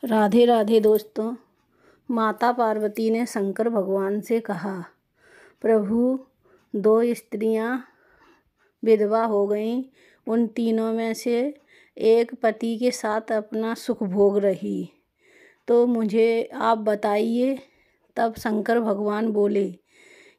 राधे राधे दोस्तों। माता पार्वती ने शंकर भगवान से कहा, प्रभु, 2 स्त्रियां विधवा हो गईं। उन तीनों में से एक पति के साथ अपना सुख भोग रही, तो मुझे आप बताइए। तब शंकर भगवान बोले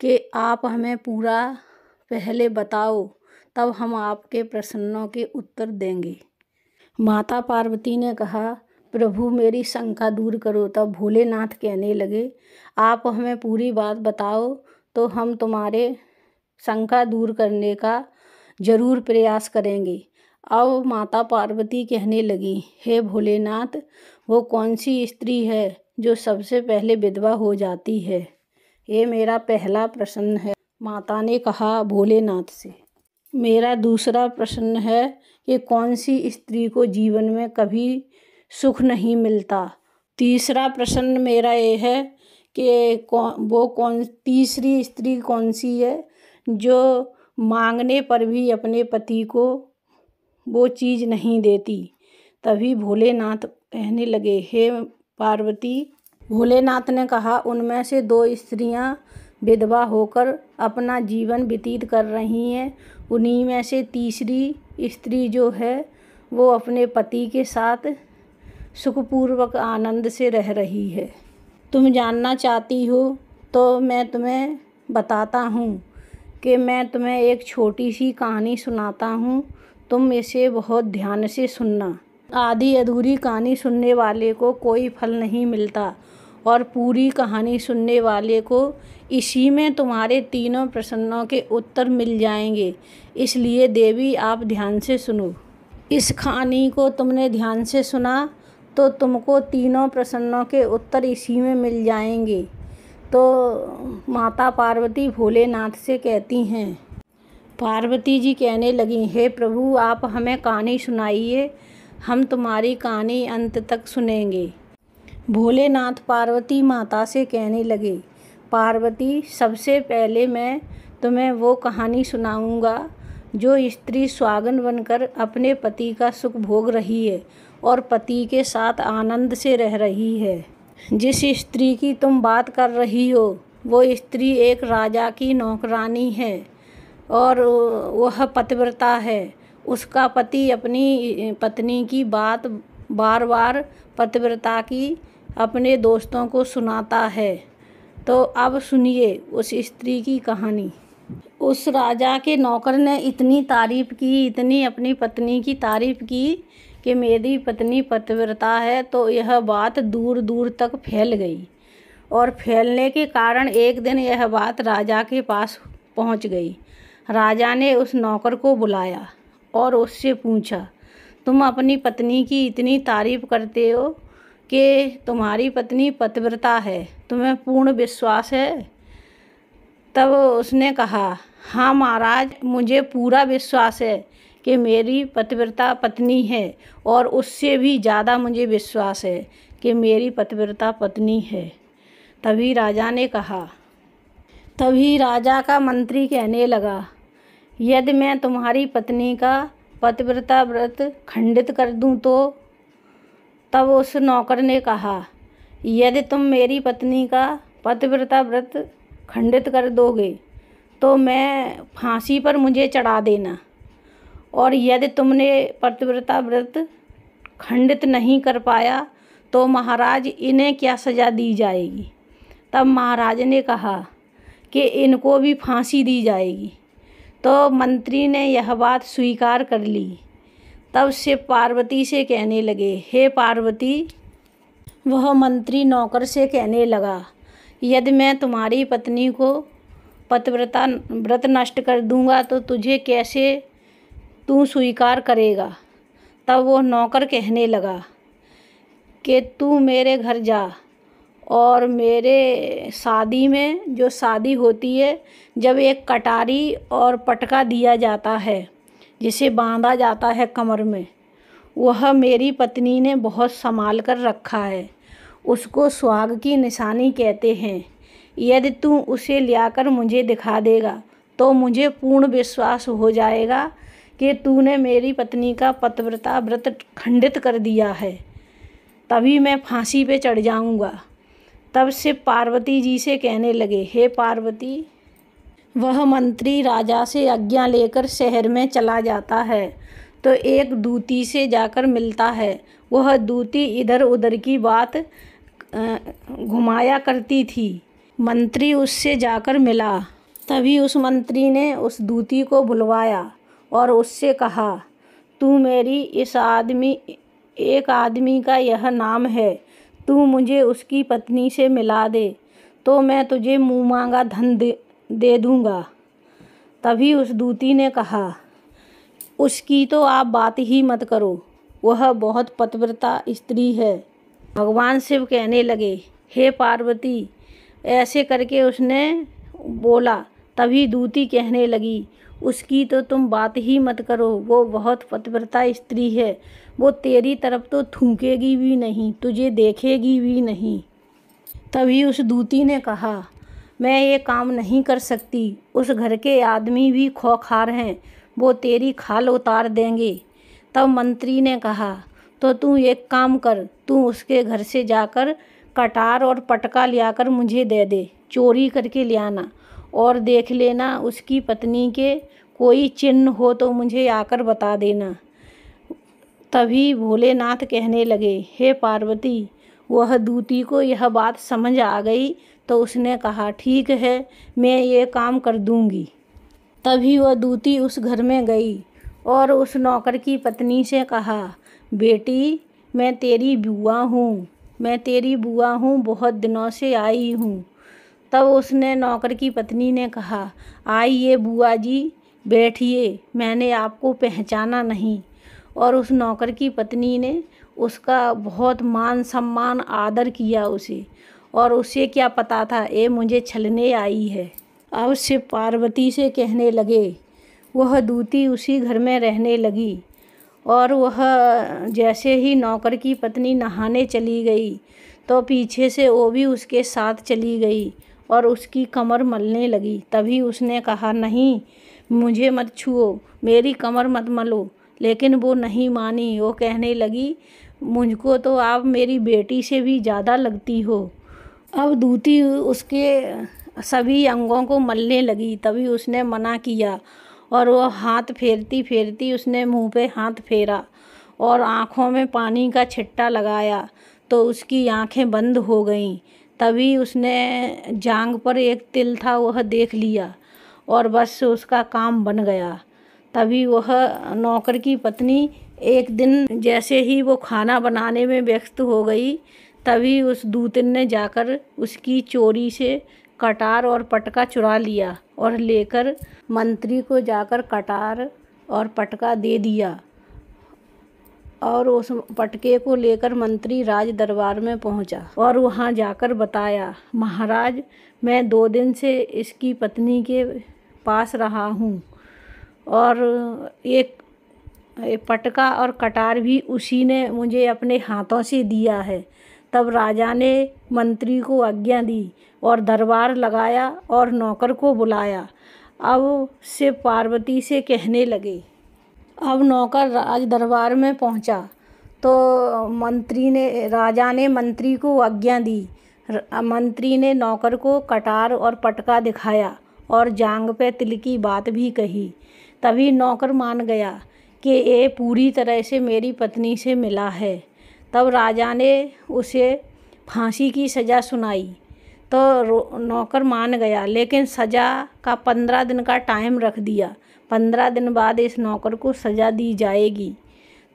कि आप हमें पूरा पहले बताओ, तब हम आपके प्रश्नों के उत्तर देंगे। माता पार्वती ने कहा, प्रभु, मेरी शंका दूर करो। तब भोलेनाथ कहने लगे, आप हमें पूरी बात बताओ तो हम तुम्हारे शंका दूर करने का जरूर प्रयास करेंगे। अब माता पार्वती कहने लगी, हे भोलेनाथ, वो कौन सी स्त्री है जो सबसे पहले विधवा हो जाती है? ये मेरा पहला प्रश्न है। माता ने कहा भोलेनाथ से। मेरा दूसरा प्रश्न है कि कौन सी स्त्री को जीवन में कभी सुख नहीं मिलता? तीसरा प्रश्न मेरा ये है कि तीसरी स्त्री कौन सी है जो मांगने पर भी अपने पति को वो चीज़ नहीं देती? तभी भोलेनाथ कहने लगे, हे पार्वती। भोलेनाथ ने कहा, उनमें से 2 स्त्रियां विधवा होकर अपना जीवन व्यतीत कर रही हैं। उन्हीं में से तीसरी स्त्री जो है वो अपने पति के साथ सुखपूर्वक आनंद से रह रही है। तुम जानना चाहती हो तो मैं तुम्हें बताता हूँ कि मैं तुम्हें एक छोटी सी कहानी सुनाता हूँ। तुम इसे बहुत ध्यान से सुनना। आधी अधूरी कहानी सुनने वाले को कोई फल नहीं मिलता और पूरी कहानी सुनने वाले को इसी में तुम्हारे तीनों प्रश्नों के उत्तर मिल जाएंगे। इसलिए देवी, आप ध्यान से सुनो। इस कहानी को तुमने ध्यान से सुना तो तुमको तीनों प्रश्नों के उत्तर इसी में मिल जाएंगे। तो माता पार्वती भोलेनाथ से कहती हैं। पार्वती जी कहने लगी, हे प्रभु, आप हमें कहानी सुनाइए, हम तुम्हारी कहानी अंत तक सुनेंगे। भोलेनाथ पार्वती माता से कहने लगे, पार्वती, सबसे पहले मैं तुम्हें वो कहानी सुनाऊंगा जो स्त्री सुहागन बनकर अपने पति का सुख भोग रही है और पति के साथ आनंद से रह रही है। जिस स्त्री की तुम बात कर रही हो वो स्त्री एक राजा की नौकरानी है और वह पतिव्रता है। उसका पति अपनी पत्नी की बात बार बार पतिव्रता की अपने दोस्तों को सुनाता है। तो अब सुनिए उस स्त्री की कहानी। उस राजा के नौकर ने इतनी तारीफ की, इतनी अपनी पत्नी की तारीफ की कि मेरी पत्नी पतिव्रता है। तो यह बात दूर दूर तक फैल गई और फैलने के कारण एक दिन यह बात राजा के पास पहुंच गई। राजा ने उस नौकर को बुलाया और उससे पूछा, तुम अपनी पत्नी की इतनी तारीफ करते हो कि तुम्हारी पत्नी पतिव्रता है, तुम्हें पूर्ण विश्वास है? तब उसने कहा, हाँ महाराज, मुझे पूरा विश्वास है कि मेरी पतिव्रता पत्नी है और उससे भी ज़्यादा मुझे विश्वास है कि मेरी पतिव्रता पत्नी है। तभी राजा का मंत्री कहने लगा, यदि मैं तुम्हारी पत्नी का पतिव्रता व्रत खंडित कर दूं तो? तब उस नौकर ने कहा, यदि तुम मेरी पत्नी का पतिव्रता व्रत खंडित कर दोगे तो मैं फांसी पर मुझे चढ़ा देना, और यदि तुमने पतिव्रता व्रत खंडित नहीं कर पाया तो महाराज इन्हें क्या सज़ा दी जाएगी? तब महाराज ने कहा कि इनको भी फांसी दी जाएगी। तो मंत्री ने यह बात स्वीकार कर ली। तब से पार्वती से कहने लगे, हे पार्वती। वह मंत्री नौकर से कहने लगा, यदि मैं तुम्हारी पत्नी को पतिव्रता व्रत नष्ट कर दूंगा तो तुझे कैसे तू स्वीकार करेगा? तब वो नौकर कहने लगा कि तू मेरे घर जा और मेरे शादी में जो शादी होती है, जब एक कटारी और पटका दिया जाता है जिसे बांधा जाता है कमर में, वह मेरी पत्नी ने बहुत संभाल कर रखा है। उसको सुहाग की निशानी कहते हैं। यदि तू उसे लाकर मुझे दिखा देगा तो मुझे पूर्ण विश्वास हो जाएगा कि तूने मेरी पत्नी का पतिव्रता व्रत खंडित कर दिया है। तभी मैं फांसी पे चढ़ जाऊंगा। तब शिव पार्वती जी से कहने लगे, हे पार्वती, वह मंत्री राजा से आज्ञा लेकर शहर में चला जाता है तो एक दूती से जाकर मिलता है। वह दूती इधर उधर की बात घुमाया करती थी। मंत्री उससे जाकर मिला। तभी उस मंत्री ने उस दूती को बुलवाया और उससे कहा, तू मेरी एक आदमी का यह नाम है, तू मुझे उसकी पत्नी से मिला दे तो मैं तुझे मुँह मांगा धन दे दूँगा। तभी उस दूती ने कहा, उसकी तो आप बात ही मत करो, वह बहुत पतिव्रता स्त्री है। भगवान शिव कहने लगे, हे पार्वती, ऐसे करके उसने बोला। तभी दूती कहने लगी, उसकी तो तुम बात ही मत करो, वो बहुत पतिव्रता स्त्री है, वो तेरी तरफ तो थूकेगी भी नहीं, तुझे देखेगी भी नहीं। तभी उस दूती ने कहा, मैं ये काम नहीं कर सकती, उस घर के आदमी भी खूंखार हैं, वो तेरी खाल उतार देंगे। तब मंत्री ने कहा, तो तू एक काम कर, तू उसके घर से जाकर कटार और पटका लाकर मुझे दे दे, चोरी करके ले आना और देख लेना, उसकी पत्नी के कोई चिन्ह हो तो मुझे आकर बता देना। तभी भोलेनाथ कहने लगे, हे पार्वती, वह दूती को यह बात समझ आ गई तो उसने कहा, ठीक है, मैं ये काम कर दूंगी। तभी वह दूती उस घर में गई और उस नौकर की पत्नी से कहा, बेटी, मैं तेरी बुआ हूँ, बहुत दिनों से आई हूँ। तब उसने नौकर की पत्नी ने कहा, आइए बुआ जी, बैठिए, मैंने आपको पहचाना नहीं। और उस नौकर की पत्नी ने उसका बहुत मान सम्मान आदर किया उसे, और उसे क्या पता था ये मुझे छलने आई है। अब शिव पार्वती से कहने लगे, वह दूती उसी घर में रहने लगी और वह जैसे ही नौकर की पत्नी नहाने चली गई तो पीछे से वो भी उसके साथ चली गई और उसकी कमर मलने लगी। तभी उसने कहा, नहीं, मुझे मत छुओ, मेरी कमर मत मलो। लेकिन वो नहीं मानी। वो कहने लगी, मुझको तो आप मेरी बेटी से भी ज़्यादा लगती हो। अब दूती उसके सभी अंगों को मलने लगी। तभी उसने मना किया और वह हाथ फेरती फेरती उसने मुंह पे हाथ फेरा और आँखों में पानी का छिट्टा लगाया तो उसकी आँखें बंद हो गईं। तभी उसने जांघ पर एक तिल था वह देख लिया और बस उसका काम बन गया। तभी वह नौकर की पत्नी एक दिन जैसे ही वो खाना बनाने में व्यस्त हो गई, तभी उस दूतन ने जाकर उसकी चोरी से कटार और पटका चुरा लिया और लेकर मंत्री को जाकर कटार और पटका दे दिया। और उस पटके को लेकर मंत्री राज दरबार में पहुंचा और वहां जाकर बताया, महाराज, मैं 2 दिन से इसकी पत्नी के पास रहा हूं और एक पटका और कटार भी उसी ने मुझे अपने हाथों से दिया है। तब राजा ने मंत्री को आज्ञा दी और दरबार लगाया और नौकर को बुलाया। अब शिव पार्वती से कहने लगे। अब नौकर राज दरबार में पहुंचा तो राजा ने मंत्री को आज्ञा दी। मंत्री ने नौकर को कटार और पटका दिखाया और जांघ पे तिल की बात भी कही। तभी नौकर मान गया कि ये पूरी तरह से मेरी पत्नी से मिला है। तब राजा ने उसे फांसी की सज़ा सुनाई तो नौकर मान गया, लेकिन सज़ा का 15 दिन का टाइम रख दिया। 15 दिन बाद इस नौकर को सज़ा दी जाएगी।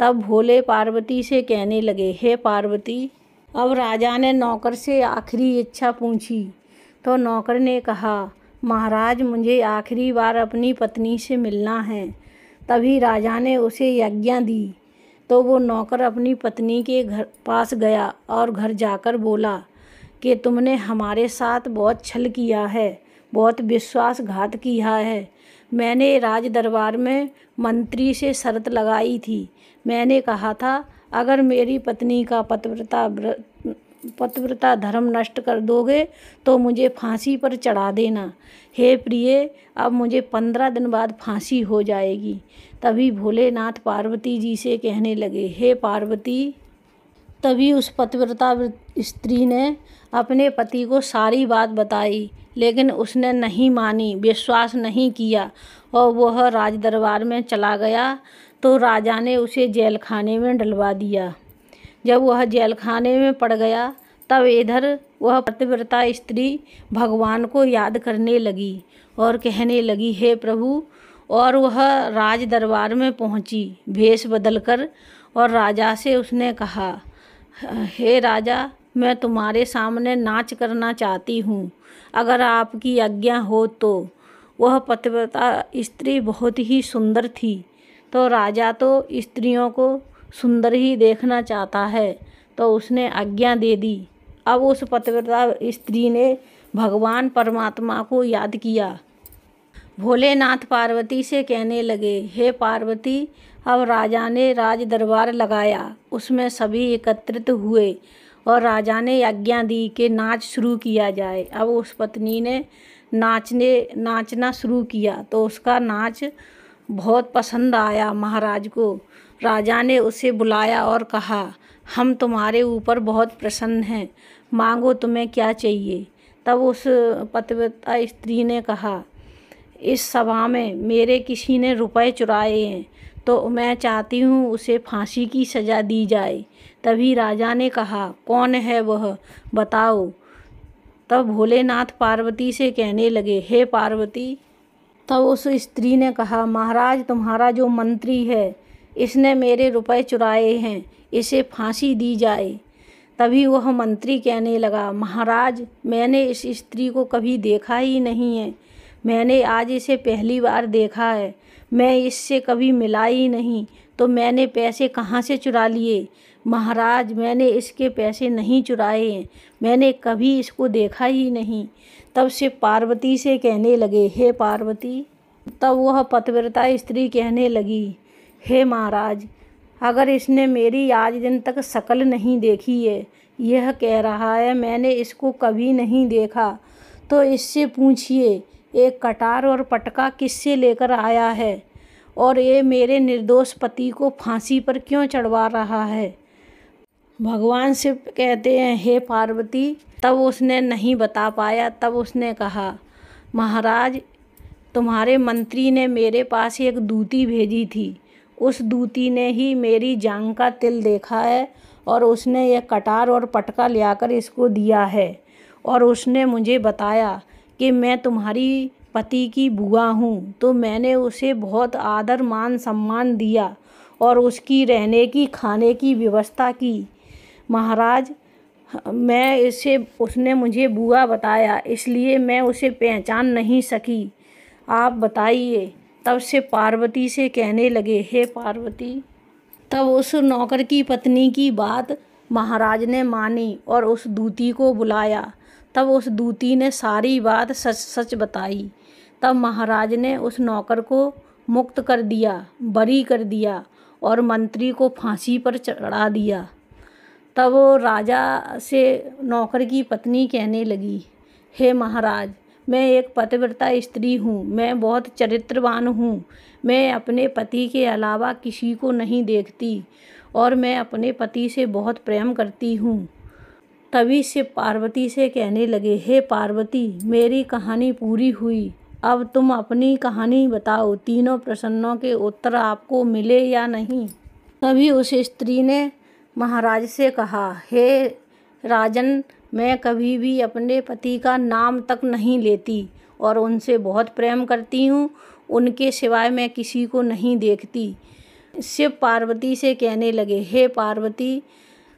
तब भोले पार्वती से कहने लगे, हे पार्वती। अब राजा ने नौकर से आखिरी इच्छा पूछी तो नौकर ने कहा, महाराज, मुझे आखिरी बार अपनी पत्नी से मिलना है। तभी राजा ने उसे आज्ञा दी तो वो नौकर अपनी पत्नी के घर पास गया और घर जाकर बोला कि तुमने हमारे साथ बहुत छल किया है, बहुत विश्वासघात किया है। मैंने राज दरबार में मंत्री से शर्त लगाई थी। मैंने कहा था, अगर मेरी पत्नी का पतिव्रता धर्म नष्ट कर दोगे तो मुझे फांसी पर चढ़ा देना। हे प्रिय, अब मुझे 15 दिन बाद फांसी हो जाएगी। तभी भोलेनाथ पार्वती जी से कहने लगे, हे पार्वती, तभी उस पतिव्रता स्त्री ने अपने पति को सारी बात बताई, लेकिन उसने नहीं मानी, विश्वास नहीं किया और वह राज दरबार में चला गया। तो राजा ने उसे जेल खाने में डलवा दिया। जब वह जेल खाने में पड़ गया तब इधर वह पतिव्रता स्त्री भगवान को याद करने लगी और कहने लगी, हे प्रभु। और वह राज दरबार में पहुंची भेष बदलकर और राजा से उसने कहा, हे राजा, मैं तुम्हारे सामने नाच करना चाहती हूँ, अगर आपकी आज्ञा हो तो। वह पतिव्रता स्त्री बहुत ही सुंदर थी, तो राजा तो स्त्रियों को सुंदर ही देखना चाहता है, तो उसने आज्ञा दे दी। अब उस पतिव्रता स्त्री ने भगवान परमात्मा को याद किया। भोलेनाथ पार्वती से कहने लगे, हे पार्वती, अब राजा ने राज दरबार लगाया, उसमें सभी एकत्रित हुए और राजा ने आज्ञा दी कि नाच शुरू किया जाए। अब उस पत्नी ने नाचना शुरू किया तो उसका नाच बहुत पसंद आया महाराज को। राजा ने उसे बुलाया और कहा, हम तुम्हारे ऊपर बहुत प्रसन्न हैं, मांगो तुम्हें क्या चाहिए। तब उस पतिव्रता स्त्री ने कहा, इस सभा में मेरे किसी ने रुपए चुराए हैं, तो मैं चाहती हूँ उसे फांसी की सज़ा दी जाए। तभी राजा ने कहा, कौन है वह, बताओ। तब भोलेनाथ पार्वती से कहने लगे, हे पार्वती। तब उस स्त्री ने कहा, महाराज, तुम्हारा जो मंत्री है इसने मेरे रुपए चुराए हैं, इसे फांसी दी जाए। तभी वह मंत्री कहने लगा, महाराज, मैंने इस स्त्री को कभी देखा ही नहीं है, मैंने आज इसे पहली बार देखा है, मैं इससे कभी मिला ही नहीं, तो मैंने पैसे कहाँ से चुरा लिए। महाराज, मैंने इसके पैसे नहीं चुराए हैं, मैंने कभी इसको देखा ही नहीं। तब से पार्वती से कहने लगे, हे पार्वती। तब वह पतिव्रता स्त्री कहने लगी, हे महाराज, अगर इसने मेरी आज दिन तक शक्ल नहीं देखी है, यह कह रहा है मैंने इसको कभी नहीं देखा, तो इससे पूछिए एक कटार और पटका किससे लेकर आया है और ये मेरे निर्दोष पति को फांसी पर क्यों चढ़वा रहा है। भगवान शिव कहते हैं, हे पार्वती। तब उसने नहीं बता पाया। तब उसने कहा, महाराज, तुम्हारे मंत्री ने मेरे पास एक दूती भेजी थी, उस दूती ने ही मेरी जांघ का तिल देखा है और उसने यह कटार और पटका लाकर इसको दिया है और उसने मुझे बताया कि मैं तुम्हारी पति की बुआ हूँ, तो मैंने उसे बहुत आदर मान सम्मान दिया और उसकी रहने की खाने की व्यवस्था की। महाराज, उसने मुझे बुआ बताया, इसलिए मैं उसे पहचान नहीं सकी, आप बताइए। तब से पार्वती से कहने लगे, हे पार्वती। तब उस नौकर की पत्नी की बात महाराज ने मानी और उस दूती को बुलाया। तब उस दूती ने सारी बात सच सच बताई। तब महाराज ने उस नौकर को मुक्त कर दिया, बरी कर दिया और मंत्री को फांसी पर चढ़ा दिया। तब राजा से नौकर की पत्नी कहने लगी, हे महाराज, मैं एक पतिव्रता स्त्री हूँ, मैं बहुत चरित्रवान हूँ, मैं अपने पति के अलावा किसी को नहीं देखती और मैं अपने पति से बहुत प्रेम करती हूँ। तभी से पार्वती से कहने लगे, हे पार्वती, मेरी कहानी पूरी हुई, अब तुम अपनी कहानी बताओ, तीनों प्रश्नों के उत्तर आपको मिले या नहीं। तभी उस स्त्री ने महाराज से कहा, हे राजन, मैं कभी भी अपने पति का नाम तक नहीं लेती और उनसे बहुत प्रेम करती हूँ, उनके सिवाय मैं किसी को नहीं देखती। शिव पार्वती से कहने लगे, हे पार्वती,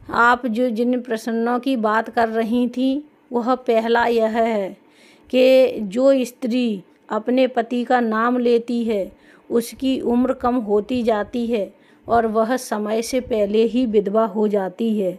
आप जिन प्रश्नों की बात कर रही थी, वह पहला यह है कि जो स्त्री अपने पति का नाम लेती है उसकी उम्र कम होती जाती है और वह समय से पहले ही विधवा हो जाती है।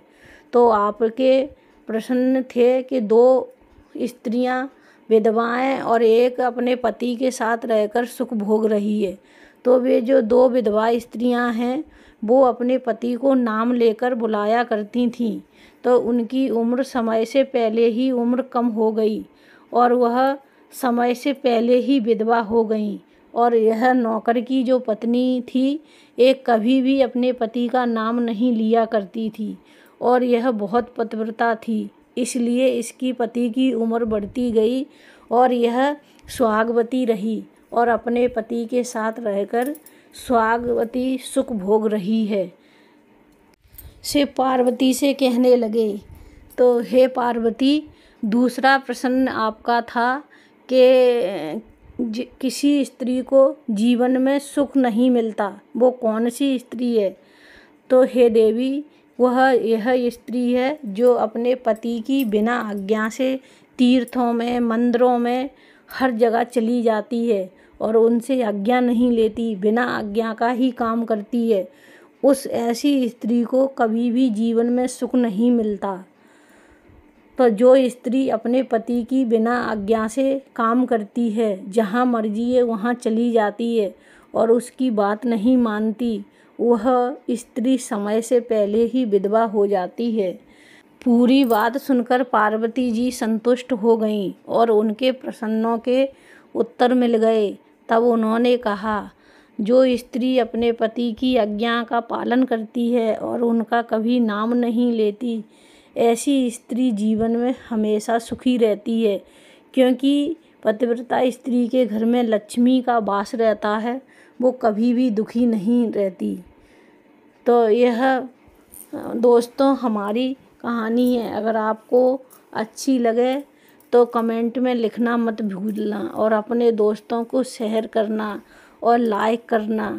तो आपके प्रश्न थे कि दो स्त्रियां विधवाएं और एक अपने पति के साथ रहकर सुख भोग रही है, तो वे जो दो विधवा स्त्रियां हैं वो अपने पति को नाम लेकर बुलाया करती थीं, तो उनकी उम्र समय से पहले ही उम्र कम हो गई और वह समय से पहले ही विधवा हो गईं। और यह नौकर की जो पत्नी थी, एक कभी भी अपने पति का नाम नहीं लिया करती थी और यह बहुत पतिव्रता थी, इसलिए इसकी पति की उम्र बढ़ती गई और यह सुहागवती रही और अपने पति के साथ रहकर सुहागवती सुख भोग रही है। शिव पार्वती से कहने लगे, तो हे पार्वती, दूसरा प्रश्न आपका था कि किसी स्त्री को जीवन में सुख नहीं मिलता, वो कौन सी स्त्री है? तो हे देवी, वह यह स्त्री है जो अपने पति की बिना आज्ञा से तीर्थों में, मंदिरों में, हर जगह चली जाती है और उनसे आज्ञा नहीं लेती, बिना आज्ञा का ही काम करती है। उस ऐसी स्त्री को कभी भी जीवन में सुख नहीं मिलता। तो जो स्त्री अपने पति की बिना आज्ञा से काम करती है, जहाँ मर्जी है वहाँ चली जाती है और उसकी बात नहीं मानती, वह स्त्री समय से पहले ही विधवा हो जाती है। पूरी बात सुनकर पार्वती जी संतुष्ट हो गईं और उनके प्रश्नों के उत्तर मिल गए। तब उन्होंने कहा, जो स्त्री अपने पति की आज्ञा का पालन करती है और उनका कभी नाम नहीं लेती, ऐसी स्त्री जीवन में हमेशा सुखी रहती है, क्योंकि पतिव्रता स्त्री के घर में लक्ष्मी का वास रहता है, वो कभी भी दुखी नहीं रहती। तो यह दोस्तों हमारी कहानी है। अगर आपको अच्छी लगे तो कमेंट में लिखना मत भूलना और अपने दोस्तों को शेयर करना और लाइक करना।